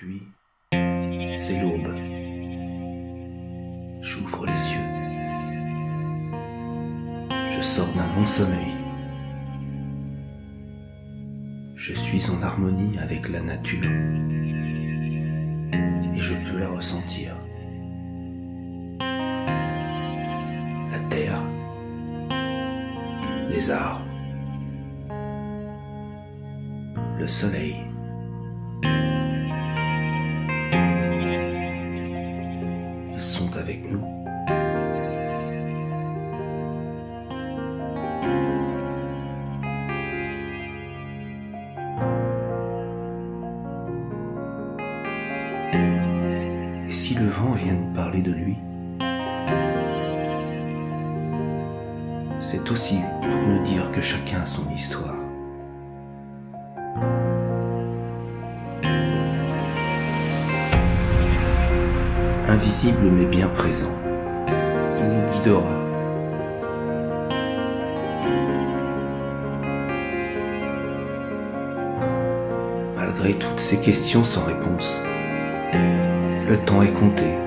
Puis, c'est l'aube. J'ouvre les yeux. Je sors d'un long sommeil. Je suis en harmonie avec la nature et je peux la ressentir. La terre, les arbres, le soleil. Ils sont avec nous. Et si le vent vient de parler de lui, c'est aussi pour nous dire que chacun a son histoire. Invisible mais bien présent, il nous guidera. Malgré toutes ces questions sans réponse, le temps est compté.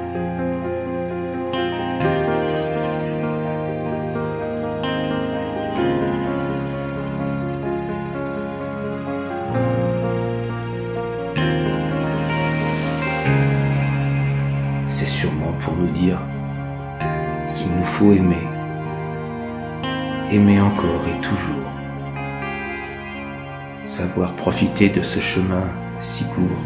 C'est sûrement pour nous dire qu'il nous faut aimer, aimer encore et toujours, savoir profiter de ce chemin si court.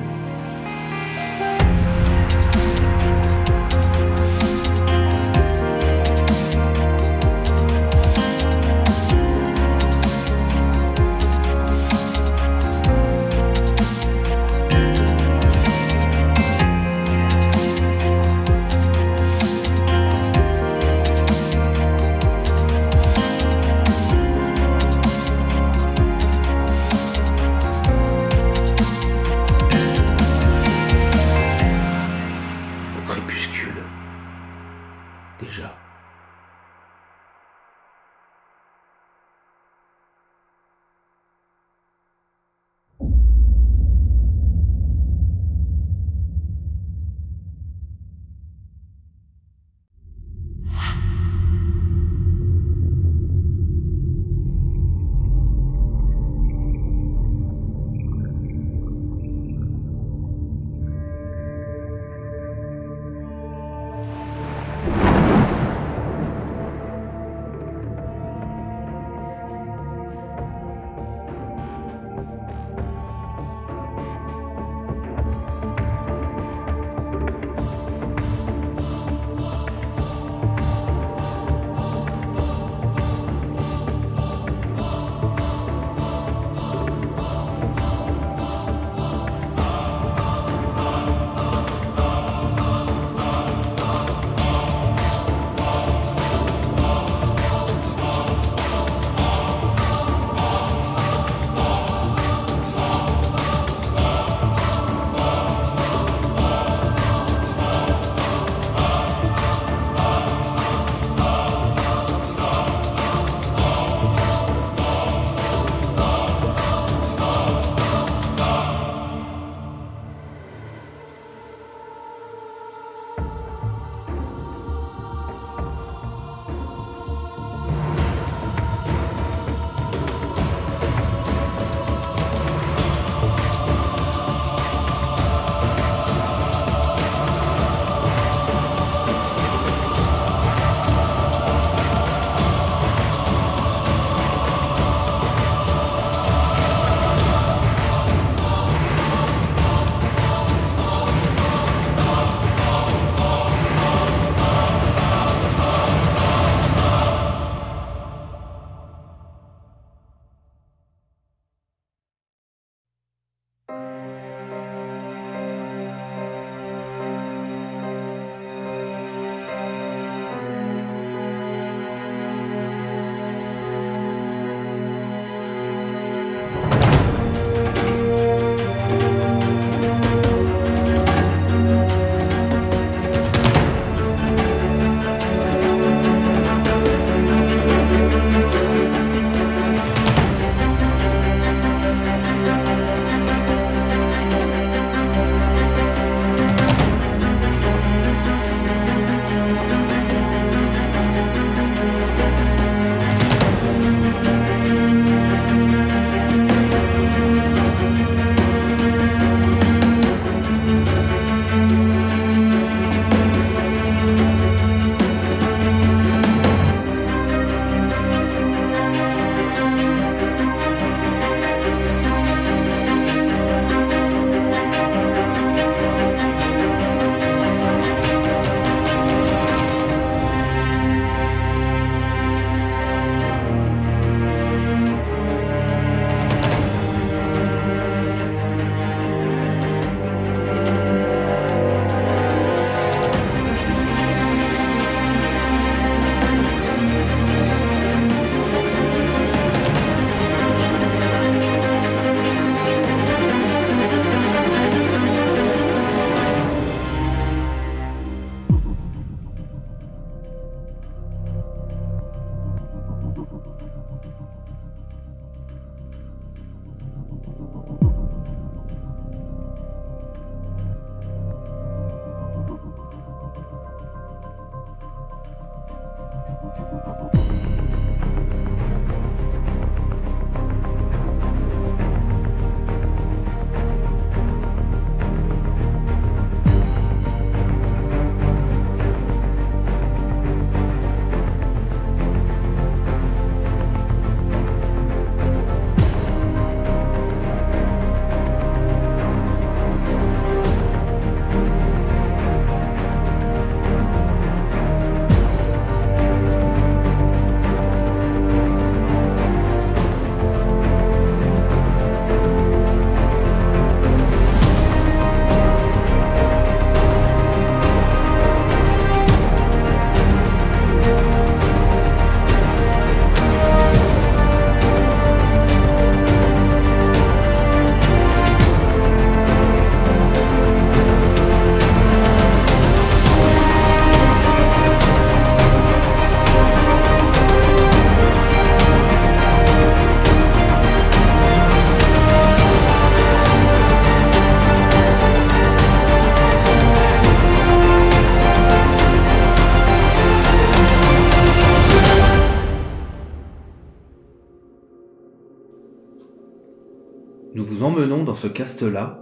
Nous vous emmenons dans ce castelas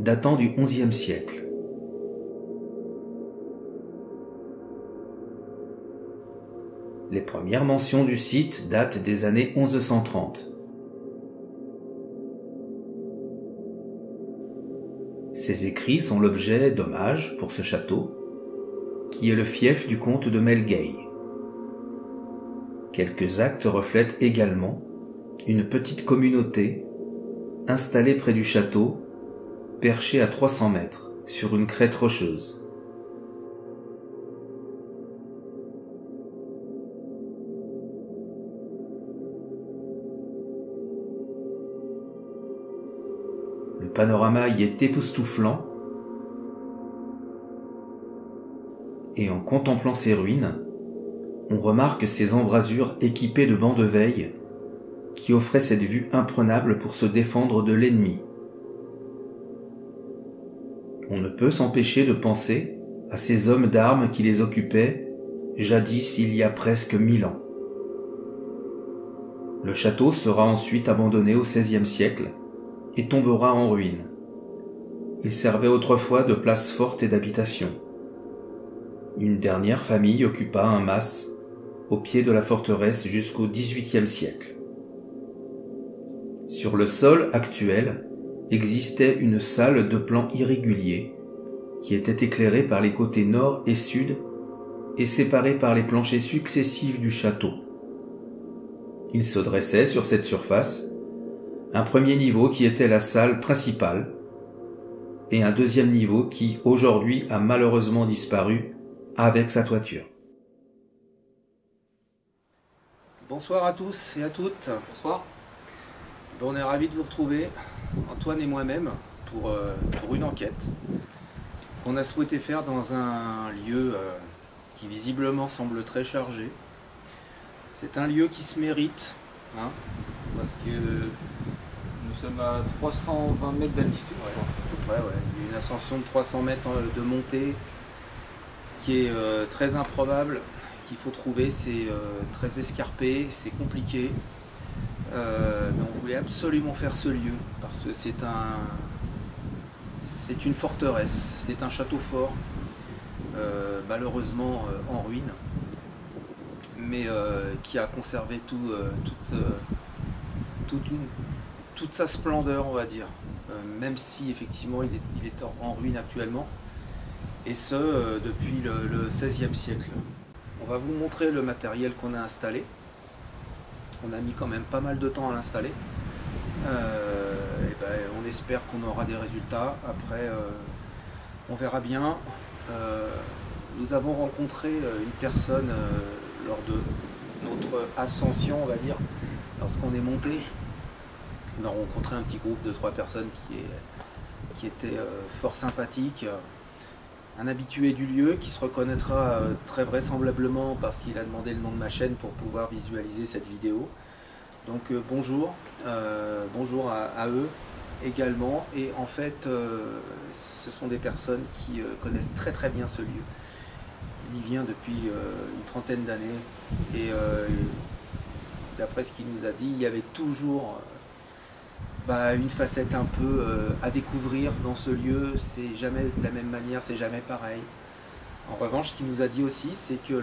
datant du XIe siècle. Les premières mentions du site datent des années 1130. Ces écrits sont l'objet d'hommages pour ce château, qui est le fief du comte de Melgueil. Quelques actes reflètent également une petite communauté installée près du château, perchée à 300 mètres sur une crête rocheuse. Le panorama y est époustouflant et en contemplant ces ruines, on remarque ces embrasures équipées de bancs de veille qui offraient cette vue imprenable pour se défendre de l'ennemi. On ne peut s'empêcher de penser à ces hommes d'armes qui les occupaient jadis il y a presque 1000 ans. Le château sera ensuite abandonné au XVIe siècle et tombera en ruine. Il servait autrefois de place forte et d'habitation. Une dernière famille occupa un mas au pied de la forteresse jusqu'au XVIIIe siècle. Sur le sol actuel existait une salle de plan irrégulier qui était éclairée par les côtés nord et sud et séparée par les planchers successifs du château. Il se dressait sur cette surface un premier niveau qui était la salle principale et un deuxième niveau qui aujourd'hui a malheureusement disparu avec sa toiture. Bonsoir à tous et à toutes. Bonsoir. On est ravis de vous retrouver, Antoine et moi-même, pour une enquête qu'on a souhaité faire dans un lieu qui visiblement semble très chargé. C'est un lieu qui se mérite, hein, parce que nous sommes à 320 mètres d'altitude, ouais, je crois. Ouais, il y a une ascension de 300 mètres de montée qui est très improbable, qu'il faut trouver. C'est très escarpé, c'est compliqué. Mais on voulait absolument faire ce lieu parce que c'est une forteresse, c'est un château fort, malheureusement en ruine, mais qui a conservé toute sa splendeur, on va dire, même si effectivement il est en ruine actuellement, et ce depuis le XVIe siècle. On va vous montrer le matériel qu'on a installé. On a mis quand même pas mal de temps à l'installer. On espère qu'on aura des résultats. Après, on verra bien. Nous avons rencontré une personne lors de notre ascension, on va dire, lorsqu'on est monté. On a rencontré un petit groupe de 3 personnes qui étaient fort sympathiques. Un habitué du lieu qui se reconnaîtra très vraisemblablement parce qu'il a demandé le nom de ma chaîne pour pouvoir visualiser cette vidéo. Donc bonjour, bonjour à eux également. Et en fait, ce sont des personnes qui connaissent très très bien ce lieu. Il y vient depuis une trentaine d'années et d'après ce qu'il nous a dit, il y avait toujours une facette un peu à découvrir dans ce lieu. C'est jamais de la même manière, c'est jamais pareil. En revanche, ce qu'il nous a dit aussi, c'est que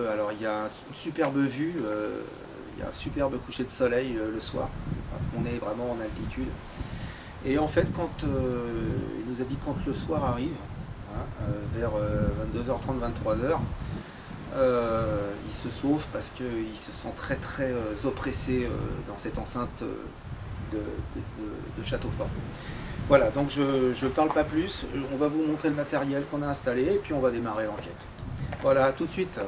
alors il y a une superbe vue, il y a un superbe coucher de soleil le soir, parce qu'on est vraiment en altitude. Et en fait, il nous a dit quand le soir arrive, hein, vers 22h30, 23h, il se sauve parce qu'il se sent très très oppressé dans cette enceinte de château fort. Voilà, donc je parle pas plus, on va vous montrer le matériel qu'on a installé et puis on va démarrer l'enquête. Voilà, tout de suite.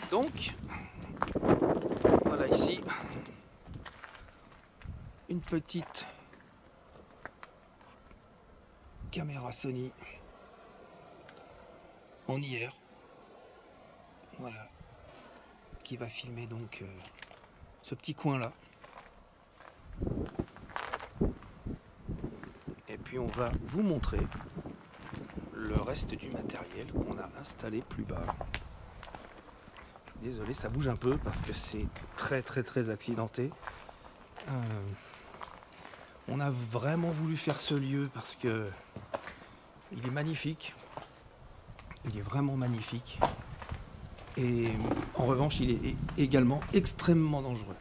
Donc, voilà ici, une petite caméra Sony en IR, voilà, qui va filmer donc ce petit coin là. Et puis on va vous montrer le reste du matériel qu'on a installé plus bas. Désolé, ça bouge un peu parce que c'est très accidenté. On a vraiment voulu faire ce lieu parce que il est magnifique. Il est vraiment magnifique. Et en revanche, il est également extrêmement dangereux.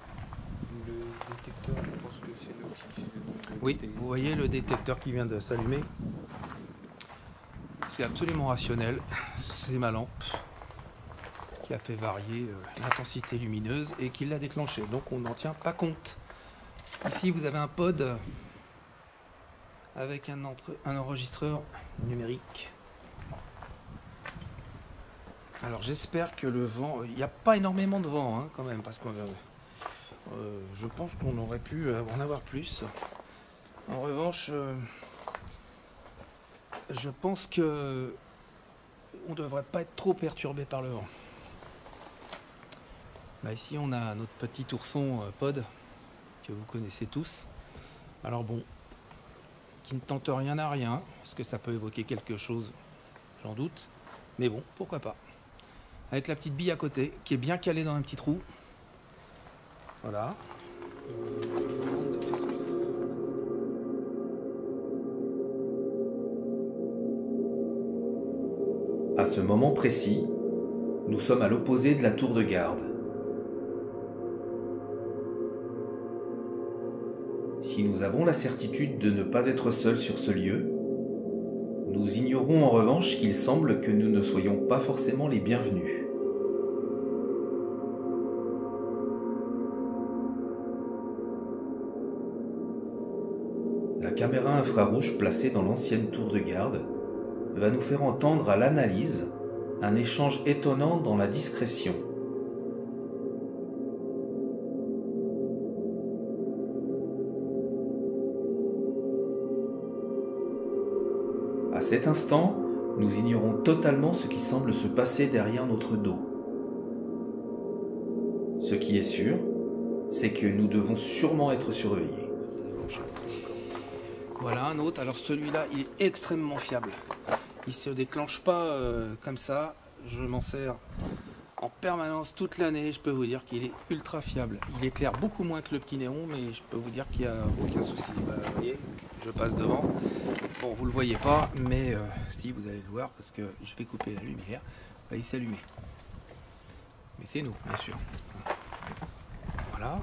Le détecteur, je pense que c'est le qui. Oui, vous voyez le détecteur qui vient de s'allumer. C'est absolument rationnel. C'est ma lampe qui a fait varier l'intensité lumineuse et qui l'a déclenché. Donc on n'en tient pas compte. Ici, vous avez un pod avec un enregistreur numérique. Alors j'espère que le vent... Il n'y a pas énormément de vent hein, quand même, parce que je pense qu'on aurait pu en avoir plus. En revanche, je pense que on ne devrait pas être trop perturbé par le vent. Là, ici, on a notre petit ourson pod, que vous connaissez tous. Alors bon, qui ne tente rien à rien, parce que ça peut évoquer quelque chose, j'en doute. Mais bon, pourquoi pas. Avec la petite bille à côté, qui est bien calée dans un petit trou. Voilà. À ce moment précis, nous sommes à l'opposé de la tour de garde. Si nous avons la certitude de ne pas être seuls sur ce lieu, nous ignorons en revanche qu'il semble que nous ne soyons pas forcément les bienvenus. La caméra infrarouge placée dans l'ancienne tour de garde va nous faire entendre à l'analyse un échange étonnant dans la discrétion. À cet instant, nous ignorons totalement ce qui semble se passer derrière notre dos. Ce qui est sûr, c'est que nous devons sûrement être surveillés. Voilà un autre, alors celui-là il est extrêmement fiable. Il se déclenche pas comme ça, je m'en sers en permanence toute l'année, je peux vous dire qu'il est ultra fiable. Il éclaire beaucoup moins que le petit néon, mais je peux vous dire qu'il n'y a aucun souci. Bah, vous voyez, je passe devant. Bon, vous le voyez pas, mais si vous allez le voir, parce que je vais couper la lumière, bah, il s'allume. Mais c'est nous, bien sûr. Voilà.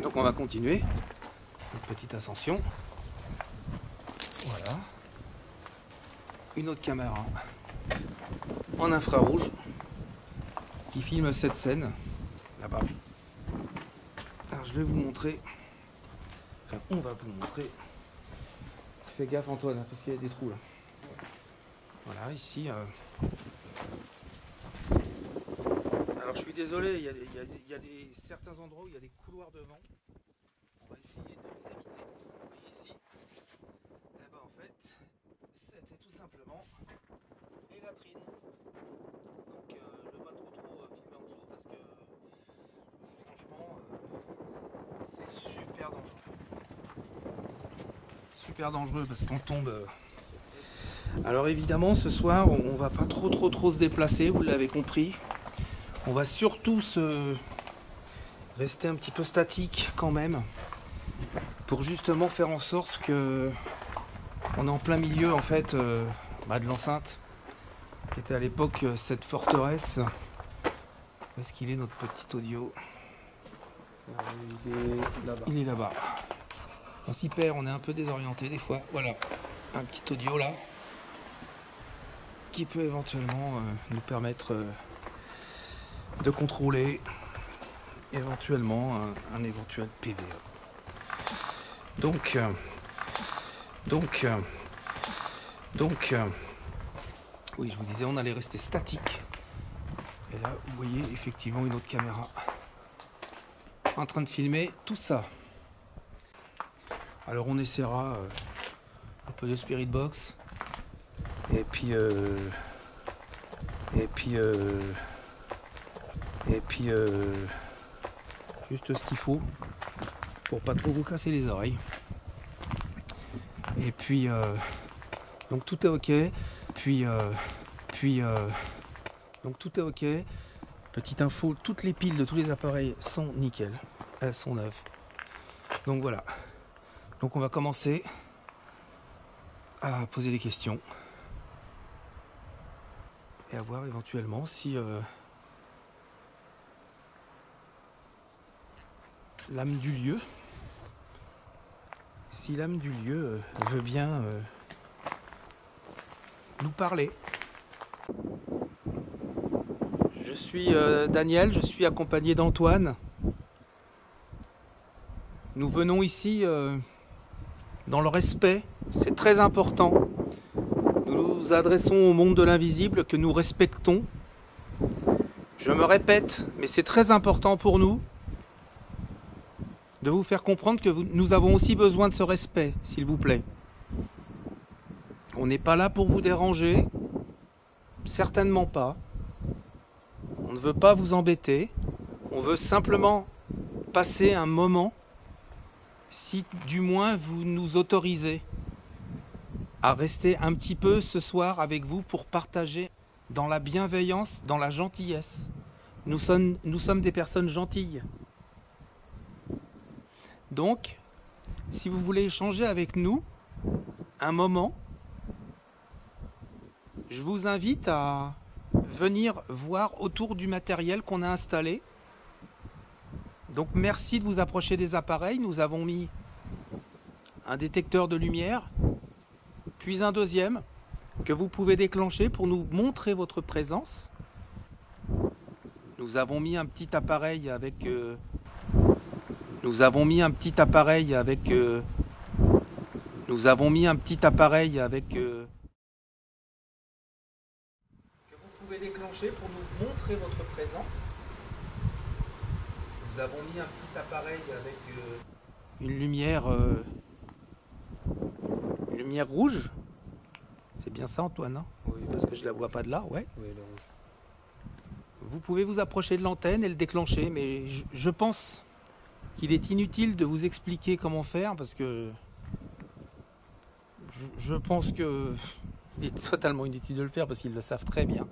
Donc on va continuer. Une petite ascension. Voilà. Une autre caméra en infrarouge qui filme cette scène là-bas. Alors je vais vous montrer. Enfin, on va vous montrer. Fais gaffe Antoine, hein, parce qu'il y a des trous là. Voilà, ici. Alors je suis désolé, il y a certains endroits où il y a des couloirs de vent. On va essayer de les éviter. Et ici, eh ben, en fait, c'était tout simplement les latrines. Donc je ne vais pas trop filmer en dessous parce que franchement c'est super dangereux. Super dangereux parce qu'on tombe. Alors évidemment ce soir on va pas trop se déplacer, vous l'avez compris. On va surtout rester un petit peu statique quand même pour justement faire en sorte que on est en plein milieu en fait de l'enceinte qui était à l'époque cette forteresse. Où est-ce qu'il est notre petit audio? Il est là-bas. Il est là-bas. On s'y perd, on est un peu désorienté des fois. Voilà, un petit audio là qui peut éventuellement nous permettre de contrôler éventuellement un éventuel PVE. Donc, oui, je vous disais, on allait rester statique. Et là, vous voyez effectivement une autre caméra en train de filmer tout ça. Alors, on essaiera un peu de Spirit Box. Et puis, juste ce qu'il faut pour pas trop vous casser les oreilles. Et puis, donc tout est ok. Donc tout est ok. Petite info, toutes les piles de tous les appareils sont nickel. Elles sont neuves. Donc voilà. Donc on va commencer à poser des questions. Et à voir éventuellement si l'âme du lieu, veut bien nous parler. Je suis Daniel, je suis accompagné d'Antoine. Nous venons ici dans le respect, c'est très important. Nous nous adressons au monde de l'invisible que nous respectons. Je me répète, mais c'est très important pour nous de vous faire comprendre que nous avons aussi besoin de ce respect, s'il vous plaît. On n'est pas là pour vous déranger, certainement pas. On ne veut pas vous embêter, on veut simplement passer un moment, si du moins vous nous autorisez à rester un petit peu ce soir avec vous pour partager dans la bienveillance, dans la gentillesse. Nous sommes des personnes gentilles. Donc, si vous voulez échanger avec nous un moment, je vous invite à venir voir autour du matériel qu'on a installé. Donc merci de vous approcher des appareils. Nous avons mis un détecteur de lumière, puis un deuxième que vous pouvez déclencher pour nous montrer votre présence. Nous avons mis un petit appareil avec que vous pouvez déclencher pour nous montrer votre présence. Nous avons mis un petit appareil avec une lumière rouge. C'est bien ça, Antoine, hein? Oui, parce que je la vois pas de là, ouais. Oui, le rouge. Vous pouvez vous approcher de l'antenne et le déclencher, mais je pense qu'il est inutile de vous expliquer comment faire parce que je pense que il est totalement inutile de le faire parce qu'ils le savent très bien.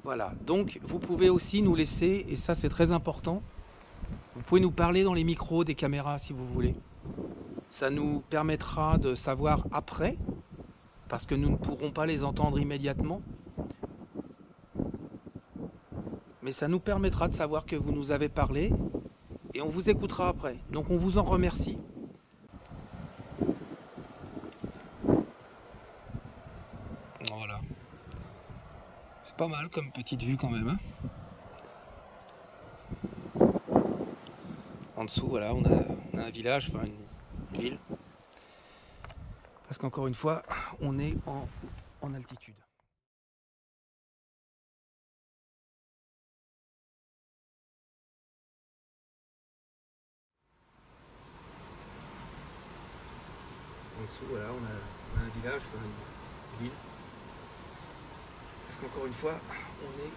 Voilà, donc vous pouvez aussi nous laisser, et ça c'est très important, vous pouvez nous parler dans les micros des caméras si vous voulez. Ça nous permettra de savoir après, parce que nous ne pourrons pas les entendre immédiatement, mais ça nous permettra de savoir que vous nous avez parlé et on vous écoutera après. Donc on vous en remercie. Voilà. C'est pas mal comme petite vue quand même, hein. En dessous, voilà, on a un village, enfin une ville. Parce qu'encore une fois, on est en altitude. En dessous, voilà, on a un village, enfin une ville. Parce qu'encore une fois, on est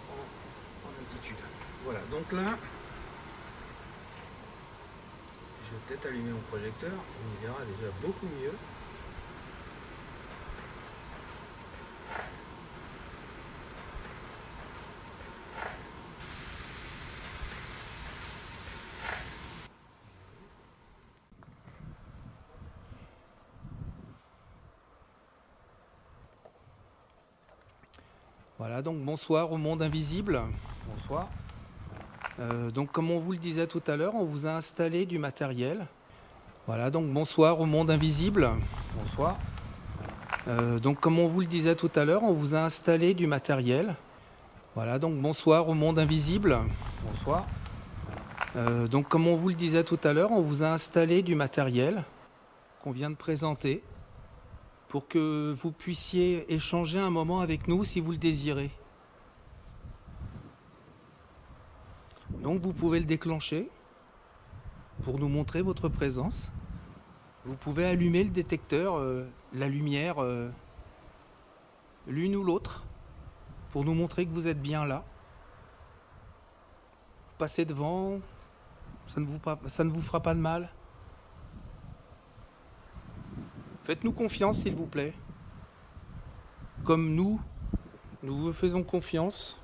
en altitude. Voilà, donc là, je vais peut-être allumer mon projecteur, on y verra déjà beaucoup mieux. Voilà, donc bonsoir au monde invisible. Bonsoir. Donc comme on vous le disait tout à l'heure, on vous a installé du matériel. Voilà, donc bonsoir au monde invisible. Bonsoir. Donc comme on vous le disait tout à l'heure, on vous a installé du matériel. Voilà, donc bonsoir au monde invisible. Bonsoir. Donc comme on vous le disait tout à l'heure, on vous a installé du matériel qu'on vient de présenter pour que vous puissiez échanger un moment avec nous si vous le désirez. Donc vous pouvez le déclencher pour nous montrer votre présence. Vous pouvez allumer le détecteur, la lumière, l'une ou l'autre, pour nous montrer que vous êtes bien là. Vous passez devant, ça ne vous fera pas de mal. Faites-nous confiance, s'il vous plaît. Comme nous vous faisons confiance.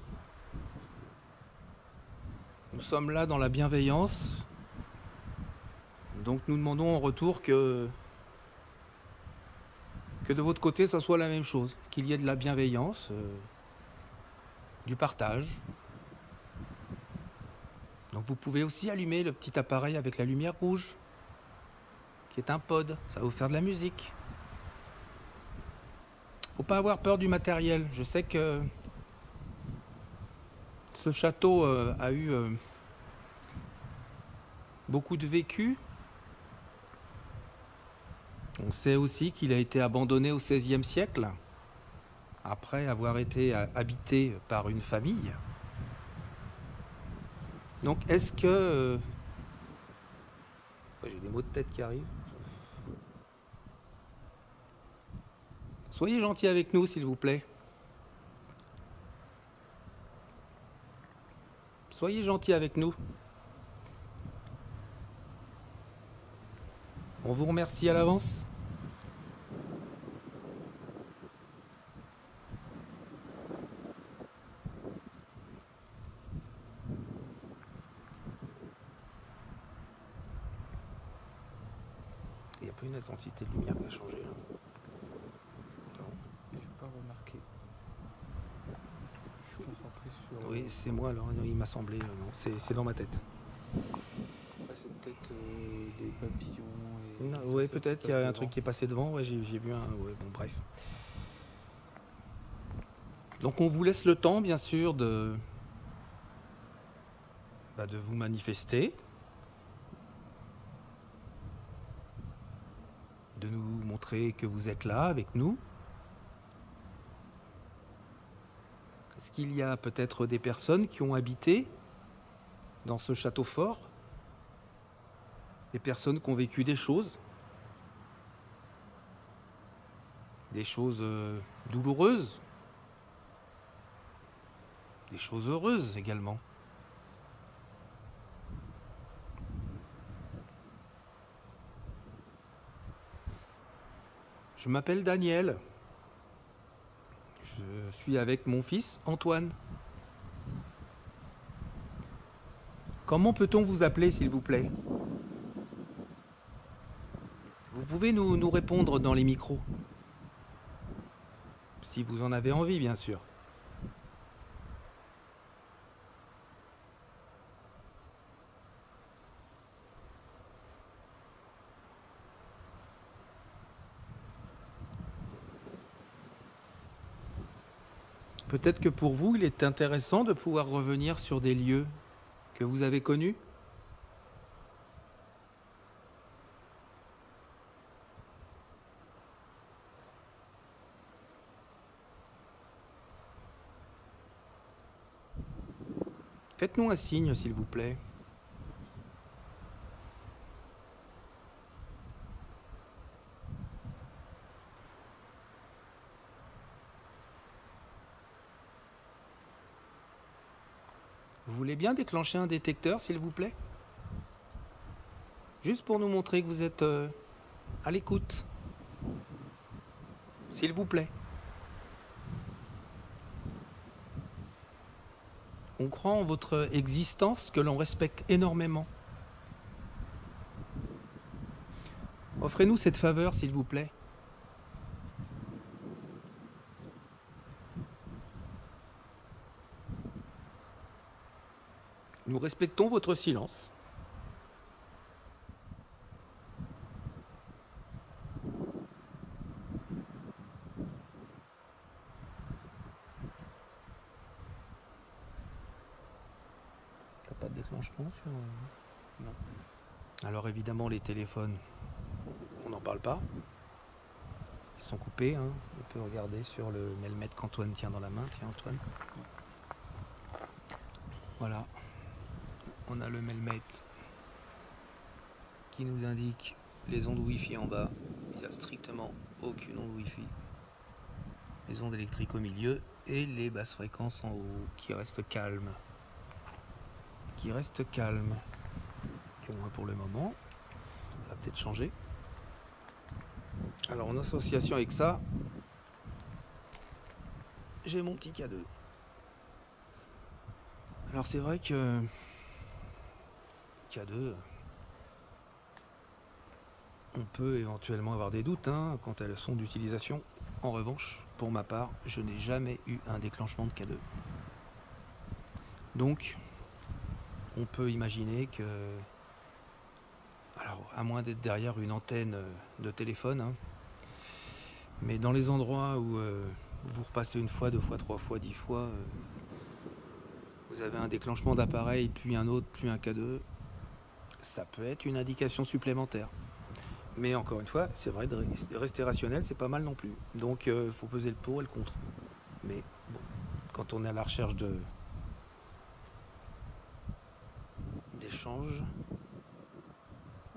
Nous sommes là dans la bienveillance. Donc nous demandons en retour que de votre côté, ça soit la même chose. Qu'il y ait de la bienveillance, du partage. Donc vous pouvez aussi allumer le petit appareil avec la lumière rouge, qui est un pod. Ça va vous faire de la musique. Faut pas avoir peur du matériel. Je sais que ce château a eu beaucoup de vécu. On sait aussi qu'il a été abandonné au XVIe siècle, après avoir été habité par une famille. Donc est-ce que... J'ai des mots de tête qui arrivent. Soyez gentils avec nous, s'il vous plaît. Soyez gentils avec nous. On vous remercie à l'avance. Il n'y a pas une intensité de lumière qui a changé. Non, je n'ai pas remarqué. Je suis concentré sur... Oui, c'est moi alors, il m'a semblé, non, c'est dans ma tête. C'est peut-être des papillons. Oui, peut-être qu'il y a un truc qui est passé devant, ouais, j'ai vu un... Ouais, bon, bref. Donc on vous laisse le temps, bien sûr, de vous manifester, de nous montrer que vous êtes là avec nous. Est-ce qu'il y a peut-être des personnes qui ont habité dans ce château fort? Des personnes qui ont vécu des choses douloureuses, des choses heureuses également. Je m'appelle Daniel. Je suis avec mon fils Antoine. Comment peut-on vous appeler, s'il vous plaît? Vous pouvez nous répondre dans les micros. Si vous en avez envie, bien sûr. Peut-être que pour vous, il est intéressant de pouvoir revenir sur des lieux que vous avez connus. Faites-nous un signe, s'il vous plaît. Vous voulez bien déclencher un détecteur, s'il vous plaît? Juste pour nous montrer que vous êtes à l'écoute. S'il vous plaît. On croit en votre existence que l'on respecte énormément. Offrez-nous cette faveur, s'il vous plaît. Nous respectons votre silence. T'as pas de déclenchement sur... Non. Alors évidemment les téléphones, on n'en parle pas. Ils sont coupés, hein. On peut regarder sur le Melmette qu'Antoine tient dans la main. Tiens Antoine. Voilà. On a le Melmette qui nous indique les ondes Wi-Fi en bas. Il n'y a strictement aucune onde Wi-Fi. Les ondes électriques au milieu et les basses fréquences en haut qui restent calmes. Du moins pour le moment. Ça va peut-être changer. Alors en association avec ça, j'ai mon petit K2. Alors c'est vrai que K2, on peut éventuellement avoir des doutes quant à son utilisation. En revanche, pour ma part, je n'ai jamais eu un déclenchement de K2. Donc, on peut imaginer que, alors à moins d'être derrière une antenne de téléphone, mais dans les endroits où vous repassez une fois, deux fois, trois fois, 10 fois, vous avez un déclenchement d'appareil, puis un autre, puis un K2, ça peut être une indication supplémentaire. Mais encore une fois, c'est vrai, de rester rationnel, c'est pas mal non plus. Donc il faut peser le pour et le contre. Mais bon, quand on est à la recherche d'échanges,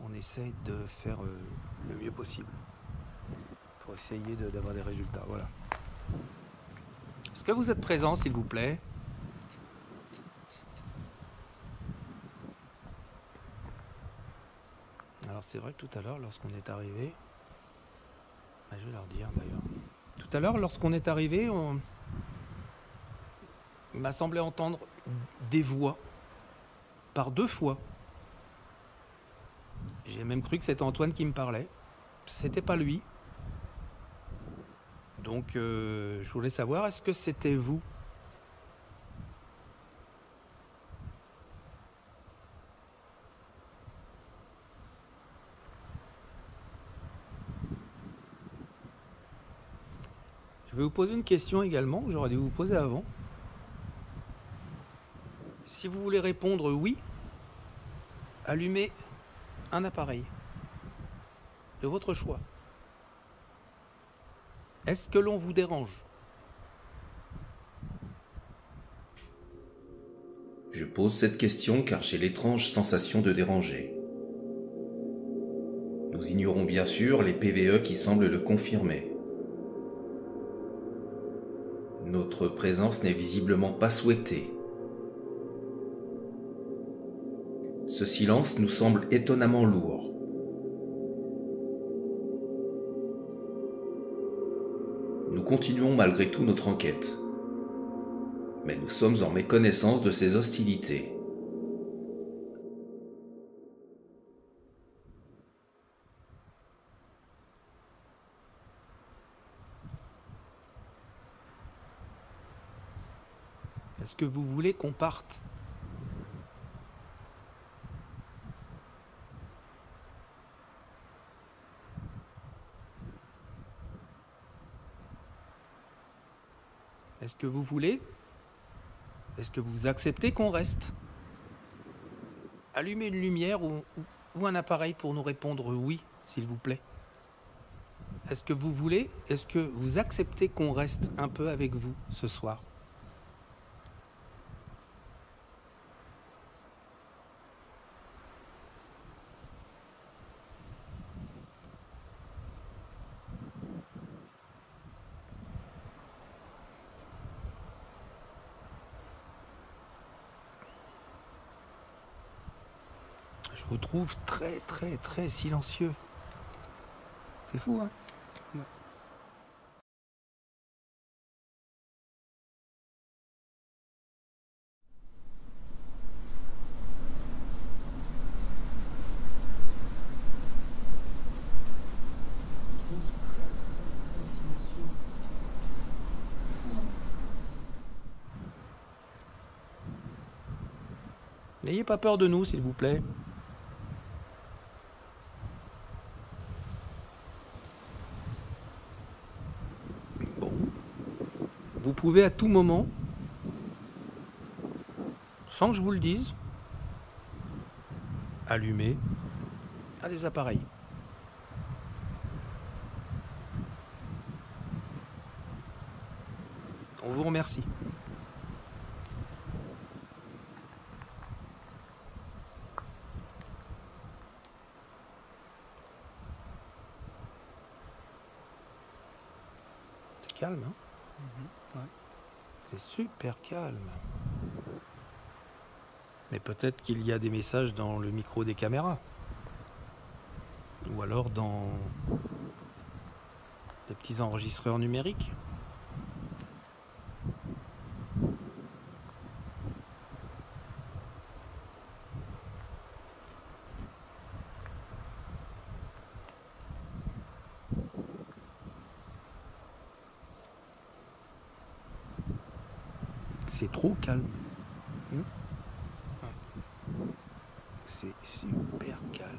on essaye de faire le mieux possible pour essayer d'avoir des résultats. Voilà. Est-ce que vous êtes présent, s'il vous plaît ? Alors c'est vrai que tout à l'heure, lorsqu'on est arrivé, je vais leur dire d'ailleurs, tout à l'heure, lorsqu'on est arrivé, il m'a semblé entendre des voix par 2 fois. J'ai même cru que c'était Antoine qui me parlait. C'était pas lui. Donc je voulais savoir, est-ce que c'était vous ? Je vais vous poser une question également, que j'aurais dû vous poser avant. Si vous voulez répondre oui, allumez un appareil de votre choix. Est-ce que l'on vous dérange ? Je pose cette question car j'ai l'étrange sensation de déranger. Nous ignorons bien sûr les PVE qui semblent le confirmer. Notre présence n'est visiblement pas souhaitée. Ce silence nous semble étonnamment lourd. Nous continuons malgré tout notre enquête. Mais nous sommes en méconnaissance de ces hostilités. Est-ce que vous voulez qu'on parte ? Est-ce que vous voulez ? Est-ce que vous acceptez qu'on reste ? Allumez une lumière ou un appareil pour nous répondre oui, s'il vous plaît. Est-ce que vous voulez ? Est-ce que vous acceptez qu'on reste un peu avec vous ce soir ? Je vous trouve très très très silencieux. C'est fou, hein ? Ouais. N'ayez pas peur de nous, s'il vous plaît. Bon. Vous pouvez à tout moment, sans que je vous le dise, allumer un des appareils. On vous remercie. C'est calme, hein? Ouais. C'est super calme. Mais peut-être qu'il y a des messages dans le micro des caméras. Ou alors dans des petits enregistreurs numériques. C'est trop calme. C'est super calme.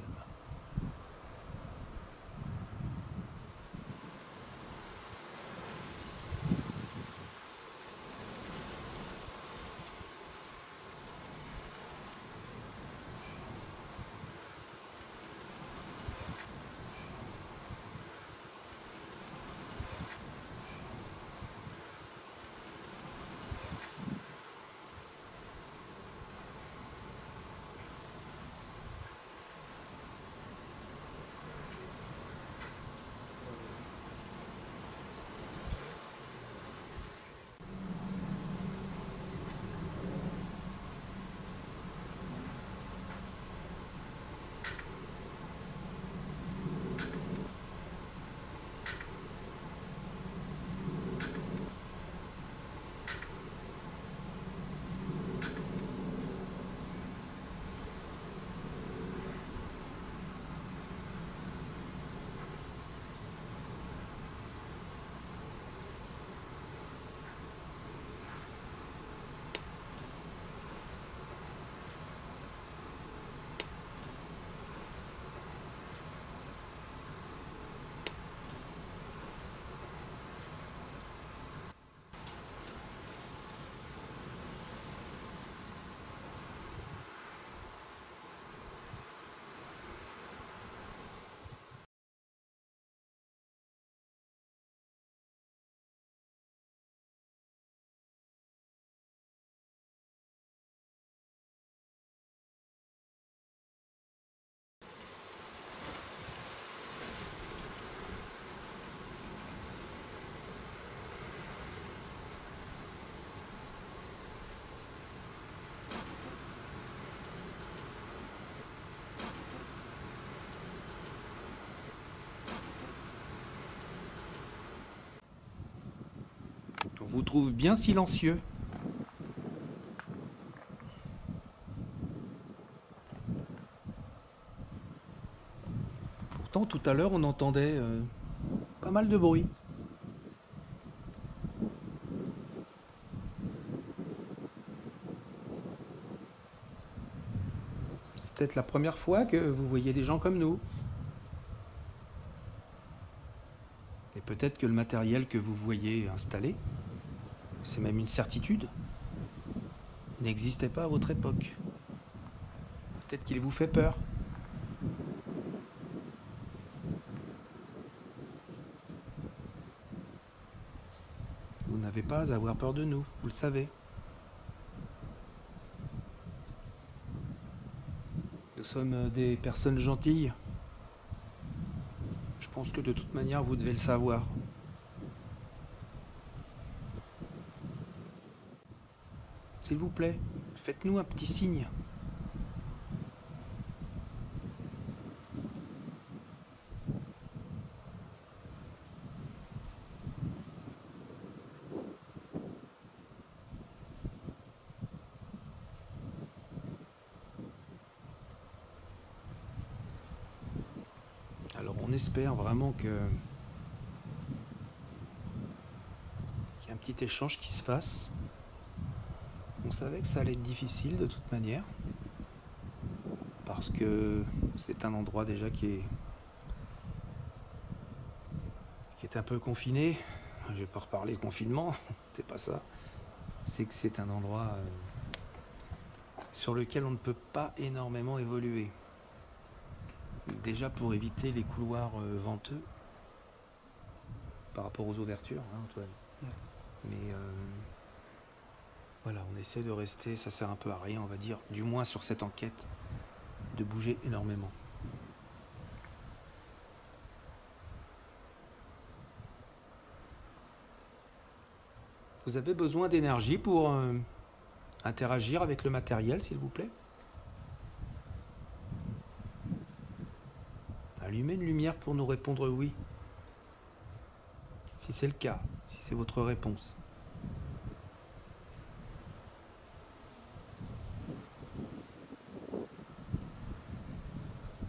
On vous trouve bien silencieux. Pourtant, tout à l'heure, on entendait pas mal de bruit. C'est peut-être la première fois que vous voyez des gens comme nous. Et peut-être que le matériel que vous voyez installé, c'est même une certitude, n'existait pas à votre époque. Peut-être qu'il vous fait peur. Vous n'avez pas à avoir peur de nous, vous le savez. Nous sommes des personnes gentilles. Je pense que de toute manière, vous devez le savoir. S'il vous plaît, faites-nous un petit signe. Alors on espère vraiment qu'il y ait un petit échange qui se fasse. On savait que ça allait être difficile de toute manière. parce que c'est un endroit déjà qui est un peu confiné. Je vais pas reparler confinement, c'est pas ça. C'est que c'est un endroit sur lequel on ne peut pas énormément évoluer. Déjà pour éviter les couloirs venteux par rapport aux ouvertures, hein, Antoine. Mais voilà, on essaie de rester, ça sert un peu à rien, on va dire, du moins sur cette enquête, de bouger énormément. Vous avez besoin d'énergie pour interagir avec le matériel, s'il vous plaît? Allumez une lumière pour nous répondre oui. Si c'est le cas, si c'est votre réponse.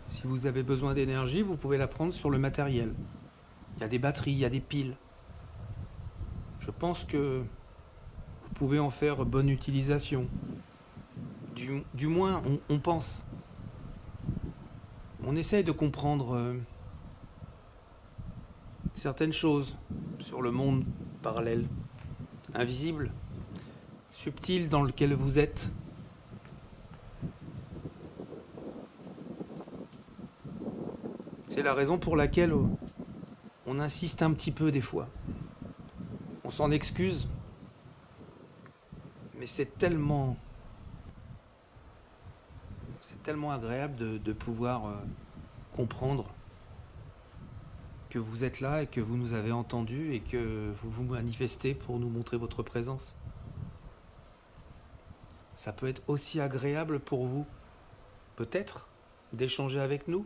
Si vous avez besoin d'énergie, vous pouvez la prendre sur le matériel. Il y a des batteries, il y a des piles. Je pense que vous pouvez en faire bonne utilisation. Du moins, on pense. On essaye de comprendre certaines choses sur le monde parallèle, invisible, subtil dans lequel vous êtes. C'est la raison pour laquelle on insiste un petit peu des fois. On s'en excuse, mais c'est tellement agréable de pouvoir comprendre que vous êtes là et que vous nous avez entendus et que vous vous manifestez pour nous montrer votre présence. Ça peut être aussi agréable pour vous, peut-être, d'échanger avec nous.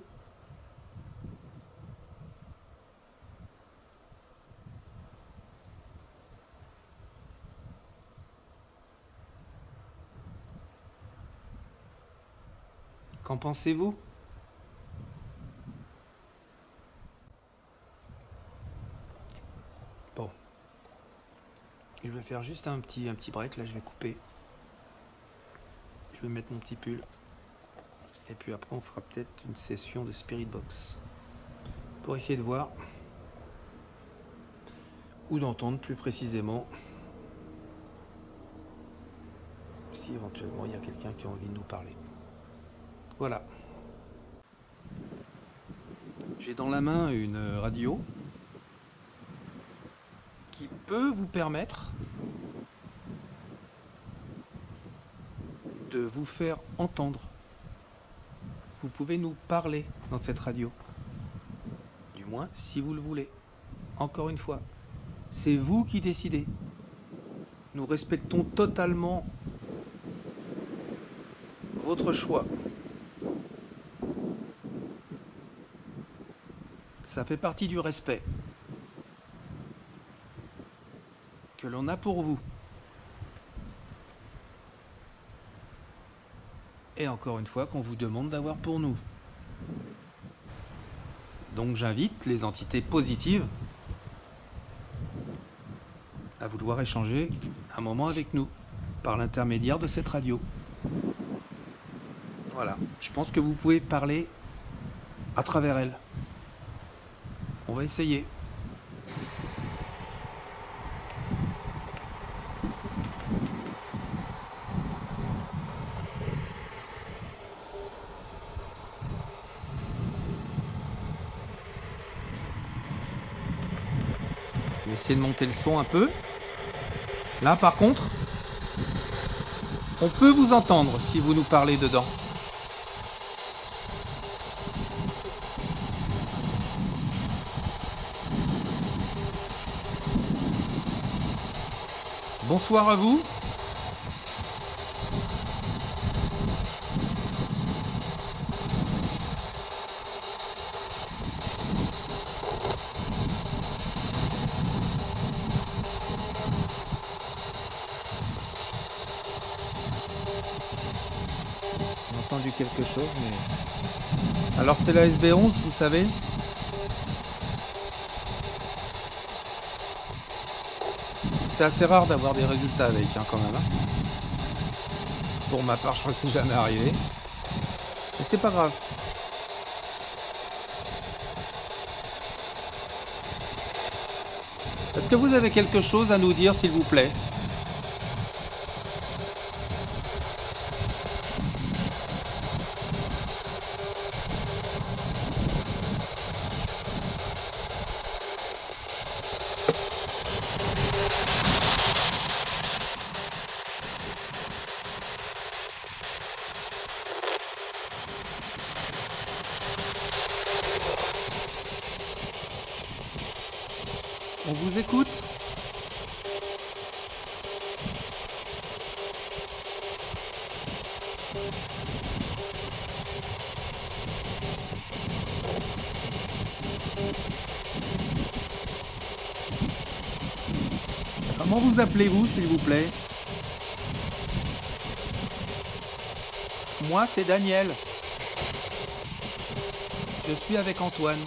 Qu'en pensez-vous? Bon. Je vais faire juste un petit break, là je vais couper. Je vais mettre mon petit pull. Et puis après on fera peut-être une session de Spirit Box. Pour essayer de voir. Ou d'entendre plus précisément. Si éventuellement il y a quelqu'un qui a envie de nous parler. Voilà. J'ai dans la main une radio qui peut vous permettre de vous faire entendre. Vous pouvez nous parler dans cette radio. Du moins, si vous le voulez. Encore une fois, c'est vous qui décidez. Nous respectons totalement votre choix. Ça fait partie du respect que l'on a pour vous. Et encore une fois, qu'on vous demande d'avoir pour nous. Donc j'invite les entités positives à vouloir échanger un moment avec nous, par l'intermédiaire de cette radio. Voilà, je pense que vous pouvez parler à travers elle. On va essayer. Je vais essayer de monter le son un peu. Là par contre, on peut vous entendre si vous nous parlez dedans. Bonsoir à vous. J'ai entendu quelque chose, mais... Alors c'est la SB11, vous savez. C'est assez rare d'avoir des résultats avec, hein, quand même. Hein. Pour ma part, je crois que c'est jamais arrivé. c'est pas grave. Est-ce que vous avez quelque chose à nous dire, s'il vous plaît? On vous écoute? Comment vous appelez-vous, s'il vous plaît? Moi, c'est Daniel. Je suis avec Antoine.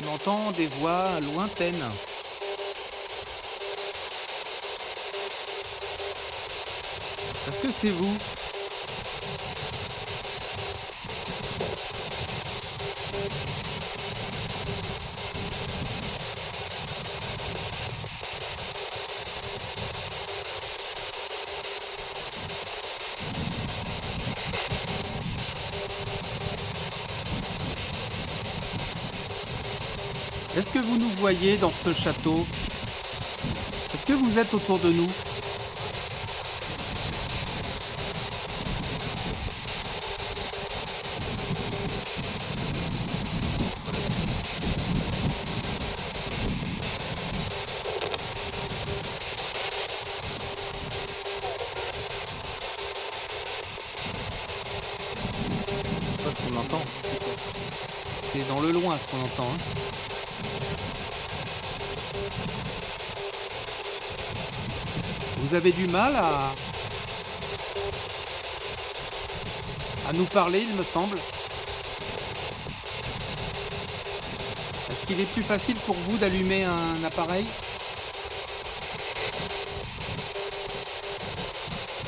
On entend des voix lointaines. Est-ce que c'est vous? Est-ce que vous nous voyez dans ce château? Est-ce que vous êtes autour de nous? C'est pas ce qu'on entend. C'est dans le loin ce qu'on entend. Hein. Vous avez du mal à nous parler, il me semble. Est-ce qu'il est plus facile pour vous d'allumer un appareil?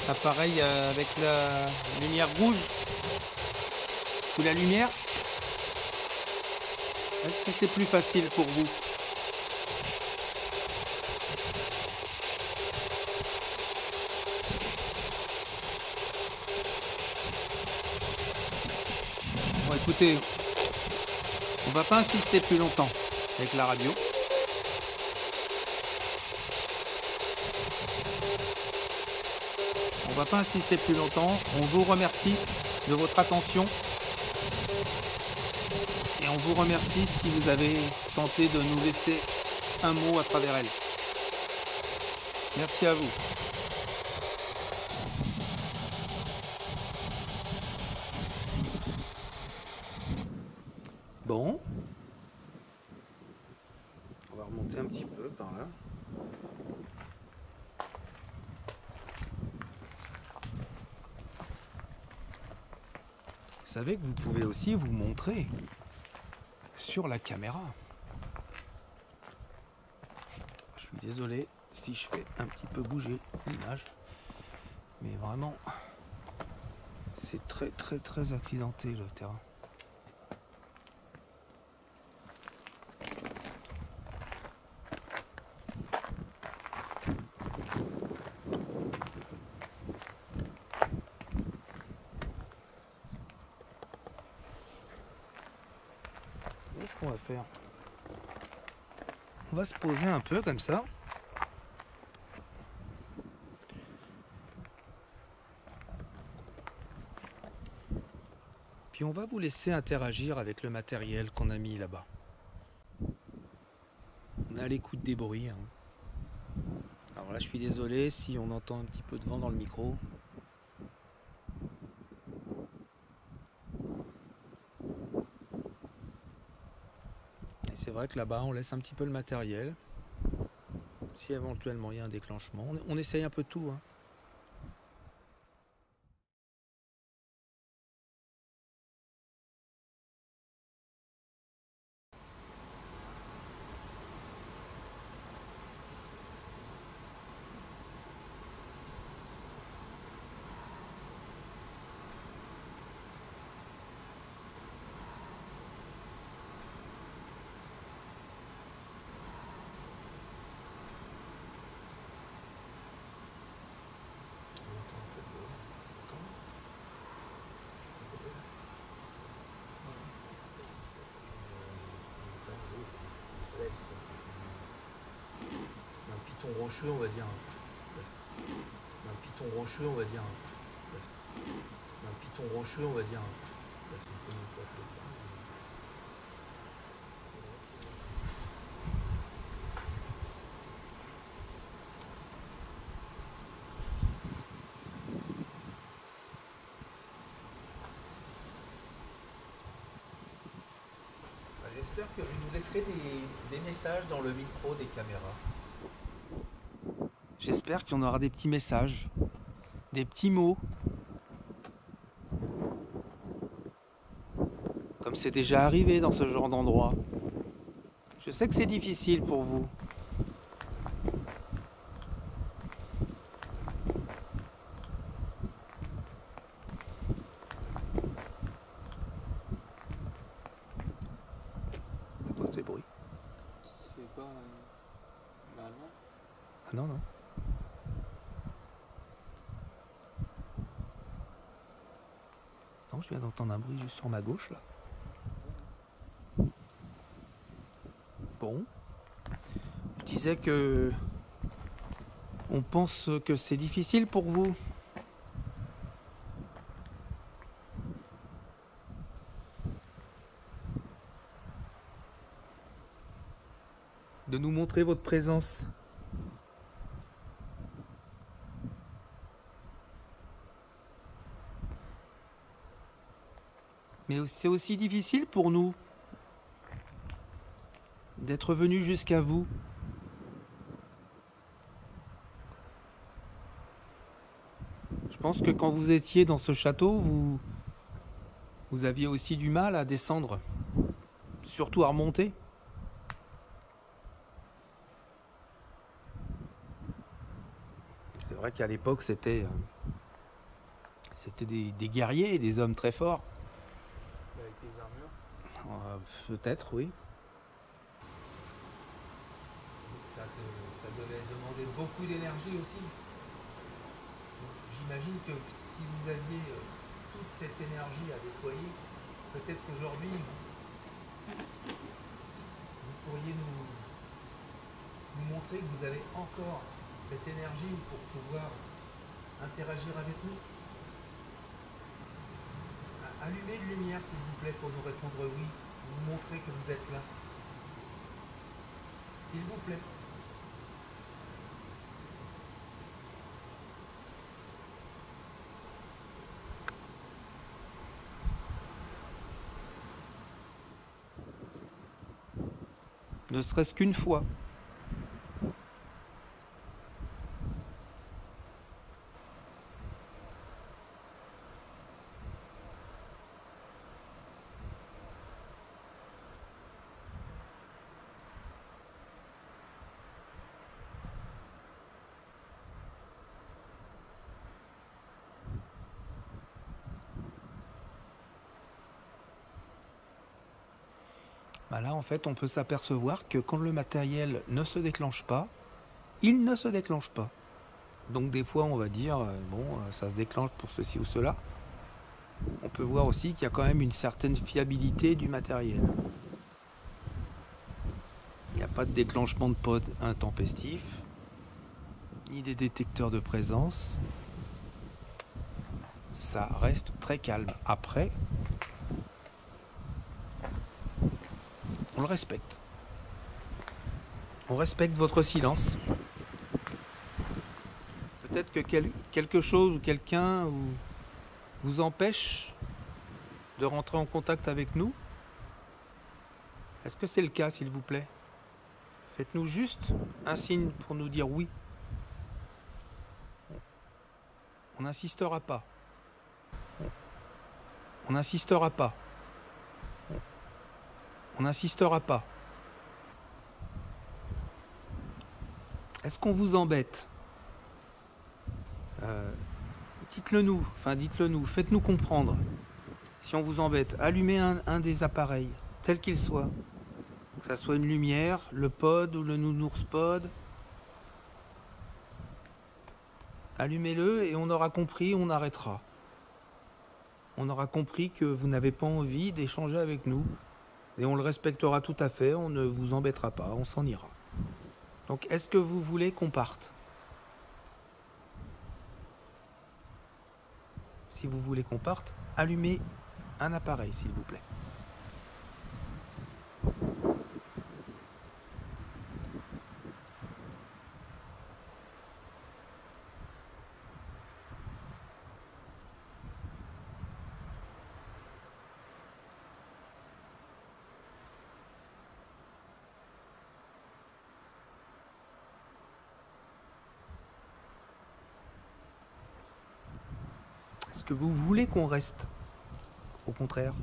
Appareil avec la lumière rouge ou la lumière? Est-ce que c'est plus facile pour vous? Bon, écoutez, on va pas insister plus longtemps avec la radio. On va pas insister plus longtemps. On vous remercie de votre attention. Et on vous remercie si vous avez tenté de nous laisser un mot à travers elle. Merci à vous. Bon. On va remonter un petit peu par là. Vous savez que vous pouvez aussi vous montrer sur la caméra. Je suis désolé si je fais un petit peu bouger l'image, mais vraiment c'est très accidenté le terrain. Qu'est-ce qu'on va faire? On va se poser un peu comme ça. Puis on va vous laisser interagir avec le matériel qu'on a mis là-bas. On est à l'écoute des bruits. Hein. Alors là, je suis désolé si on entend un petit peu de vent dans le micro. vrai que là-bas, on laisse un petit peu le matériel. Si éventuellement il y a un déclenchement, on essaye un peu tout, hein. Un piton rocheux, on va dire. Un piton rocheux, on va dire. Un piton rocheux, on va dire. Parce qu'on peut pas appeler ça. J'espère que vous nous laisserez des messages dans le micro des caméras. J'espère qu'il y en aura des petits messages, des petits mots. Comme c'est déjà arrivé dans ce genre d'endroit. Je sais que c'est difficile pour vous. C'est quoi ces bruits? C'est pas. Bah non. Ah non, non. Non, je viens d'entendre un bruit juste sur ma gauche là. Bon. Je disais que on pense que c'est difficile pour vous. De nous montrer votre présence. Mais c'est aussi difficile pour nous d'être venus jusqu'à vous. Je pense que quand vous étiez dans ce château, vous aviez aussi du mal à descendre, surtout à remonter. C'est vrai qu'à l'époque, c'était des guerriers, des hommes très forts. Avec les armures. Peut-être, oui. Ça devait demander beaucoup d'énergie aussi. J'imagine que si vous aviez toute cette énergie à déployer, peut-être qu'aujourd'hui, vous pourriez nous montrer que vous avez encore cette énergie pour pouvoir interagir avec nous. Allumez une lumière, s'il vous plaît, pour nous répondre oui. Nous montrer que vous êtes là. S'il vous plaît. Ne serait-ce qu'une fois. Bah là, en fait, on peut s'apercevoir que quand le matériel ne se déclenche pas, il ne se déclenche pas. Donc des fois, on va dire, ça se déclenche pour ceci ou cela. On peut voir aussi qu'il y a quand même une certaine fiabilité du matériel. Il n'y a pas de déclenchement de pod intempestif, ni des détecteurs de présence. Ça reste très calme. Après, on le respecte. On respecte votre silence. Peut-être que quelque chose ou quelqu'un vous empêche de rentrer en contact avec nous. Est-ce que c'est le cas, s'il vous plaît? Faites-nous juste un signe pour nous dire oui. On n'insistera pas. On n'insistera pas. On n'insistera pas. Est-ce qu'on vous embête? Dites-le nous, faites-nous comprendre. Si on vous embête, allumez un des appareils, tel qu'il soit. Que ça soit une lumière, le pod ou le nounours pod. Allumez-le et on aura compris, on arrêtera. On aura compris que vous n'avez pas envie d'échanger avec nous. Et on le respectera tout à fait, on ne vous embêtera pas, on s'en ira. Donc est-ce que vous voulez qu'on parte? Si vous voulez qu'on parte, allumez un appareil, s'il vous plaît. Est-ce que vous voulez qu'on reste? Au contraire.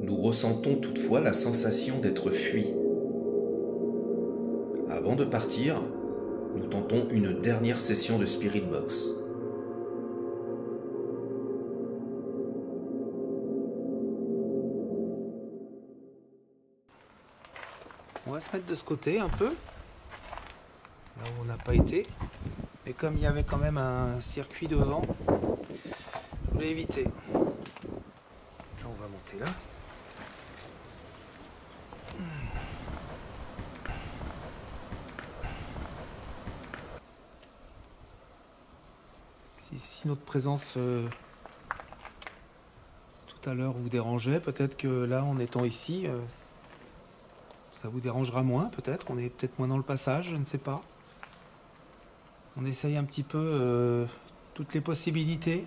Nous ressentons toutefois la sensation d'être fuis. Avant de partir, nous tentons une dernière session de Spirit Box. On va se mettre de ce côté un peu, là où on n'a pas été. Mais comme il y avait quand même un circuit devant, je voulais éviter. Là, on va monter là. Si notre présence tout à l'heure vous dérangeait, peut-être que là, en étant ici, ça vous dérangera moins, peut-être. On est peut-être moins dans le passage, je ne sais pas. On essaye un petit peu toutes les possibilités.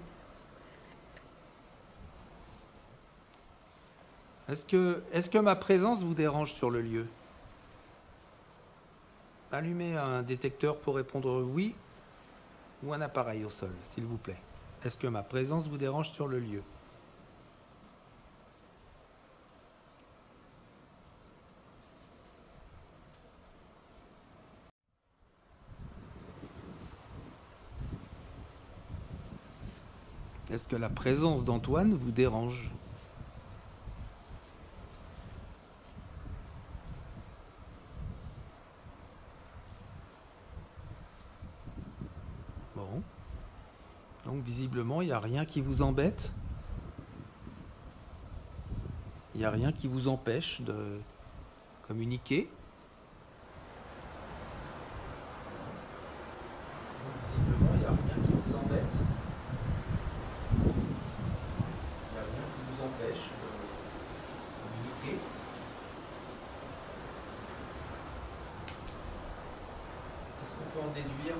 Est-ce que ma présence vous dérange sur le lieu? Allumez un détecteur pour répondre oui ou un appareil au sol, s'il vous plaît. Est-ce que ma présence vous dérange sur le lieu? Est-ce que la présence d'Antoine vous dérange? Bon. Donc visiblement, il n'y a rien qui vous embête. Il n'y a rien qui vous empêche de communiquer. Donc, visiblement, il n'y a rien qui vous embête. Il n'y a rien qui vous empêche de communiquer. Qu'est-ce qu'on peut en déduire?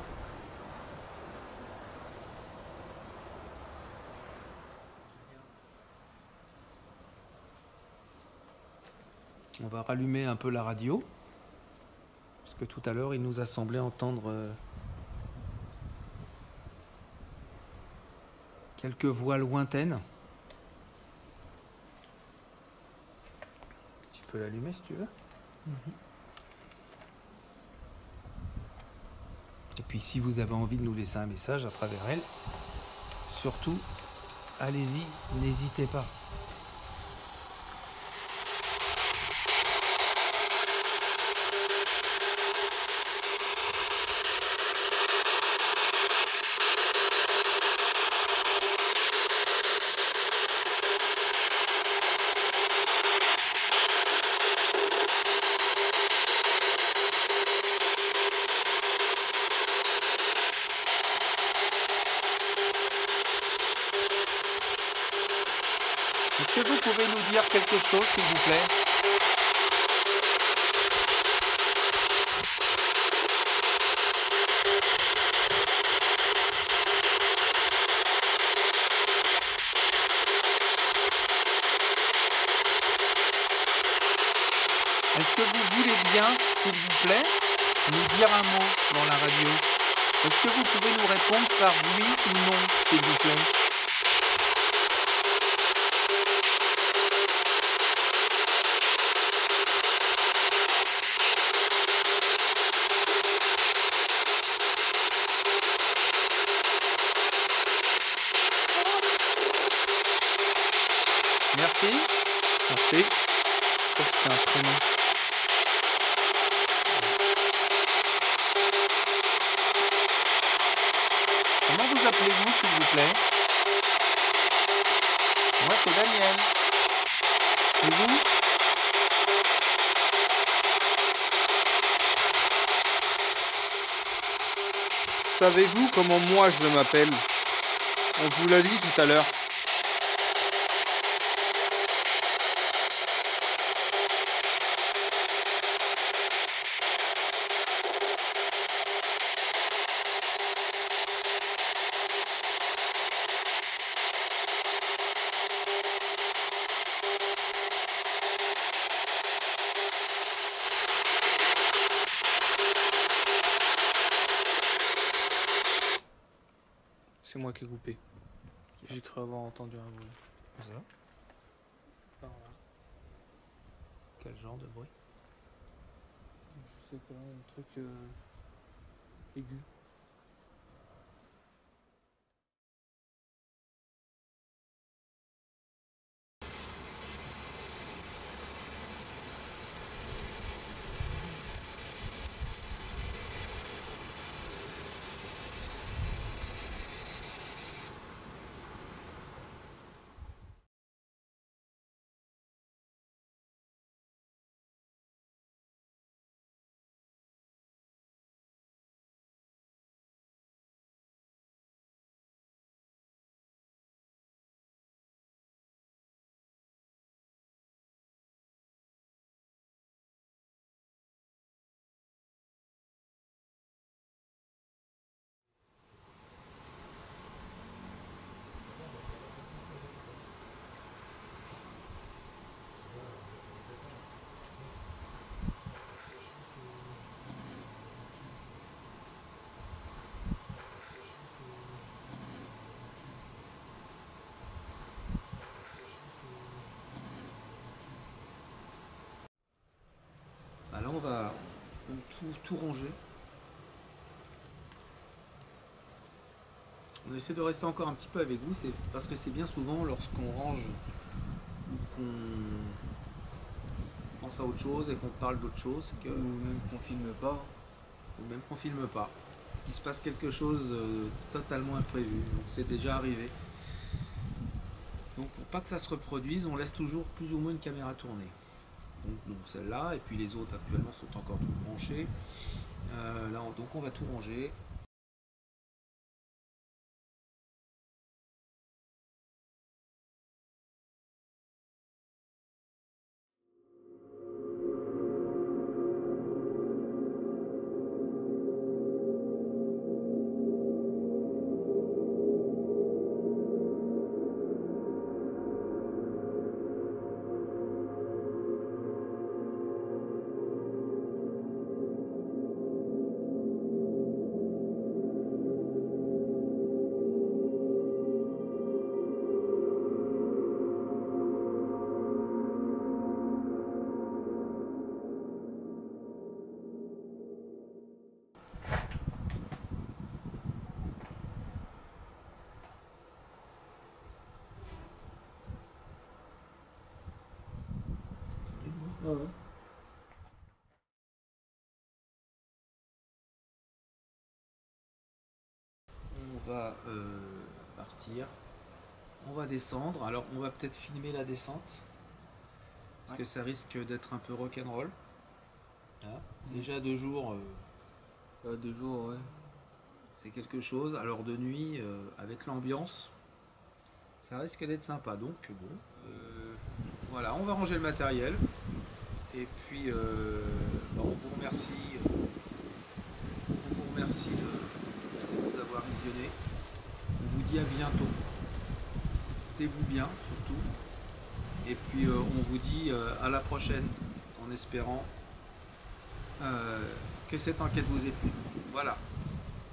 On va rallumer un peu la radio, parce que tout à l'heure, il nous a semblé entendre quelques voix lointaines. peux l'allumer si tu veux. Et puis si vous avez envie de nous laisser un message à travers elle, surtout, allez-y, n'hésitez pas. Est-ce que vous pouvez nous dire quelque chose, s'il vous plaît? Est-ce que vous voulez bien, s'il vous plaît, nous dire un mot dans la radio? Est-ce que vous pouvez nous répondre par oui ou non, s'il vous plaît? Merci. Merci. Je crois que c'était un prénom. Comment vous appelez-vous, s'il vous plaît? Moi, c'est Daniel. Et vous? Savez-vous comment moi je m'appelle? On vous l'a dit tout à l'heure. C'est moi qui ai coupé. J'ai cru avoir entendu un bruit. Ça. Par là. Quel genre de bruit? Je sais pas, un truc aigu. Là, on va tout ranger. On essaie de rester encore un petit peu avec vous, c'est parce que c'est bien souvent lorsqu'on range ou qu'on pense à autre chose et qu'on parle d'autre chose que, Ou même qu'on filme pas. ou même qu'on filme pas, qu'il se passe quelque chose totalement imprévu. Donc, c'est déjà arrivé. Donc pour pas que ça se reproduise, on laisse toujours plus ou moins une caméra tournée. Donc celle-là, et puis les autres actuellement sont encore toutes branchées. Donc on va tout ranger. Ouais. On va partir. On va descendre. Alors on va peut-être filmer la descente. Parce que ça risque d'être un peu rock'n'roll. Hein, déjà 2 jours. 2 jours, ouais. C'est quelque chose. Alors de nuit, avec l'ambiance, ça risque d'être sympa. Donc bon, voilà, on va ranger le matériel. Et puis, on vous remercie. De nous avoir visionnés. On vous dit à bientôt. Portez-vous bien, surtout. Et puis, on vous dit à la prochaine, en espérant que cette enquête vous ait plu. Voilà.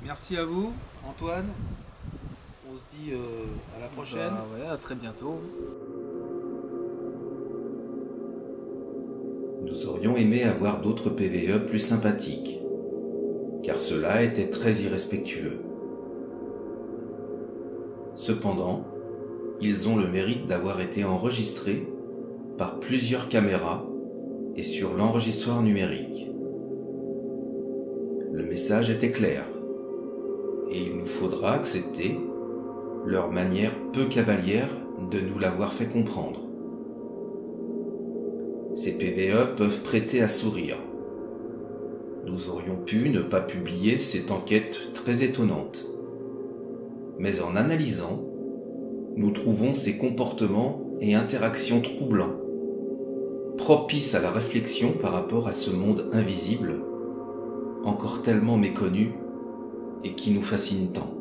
Merci à vous, Antoine. On se dit à la prochaine. Bah, ouais, à très bientôt. Nous aurions aimé avoir d'autres PVE plus sympathiques, car cela était très irrespectueux. Cependant, ils ont le mérite d'avoir été enregistrés par plusieurs caméras et sur l'enregistreur numérique. Le message était clair, et il nous faudra accepter leur manière peu cavalière de nous l'avoir fait comprendre. Ces PVE peuvent prêter à sourire. Nous aurions pu ne pas publier cette enquête très étonnante. Mais en analysant, nous trouvons ces comportements et interactions troublants, propices à la réflexion par rapport à ce monde invisible, encore tellement méconnu et qui nous fascine tant.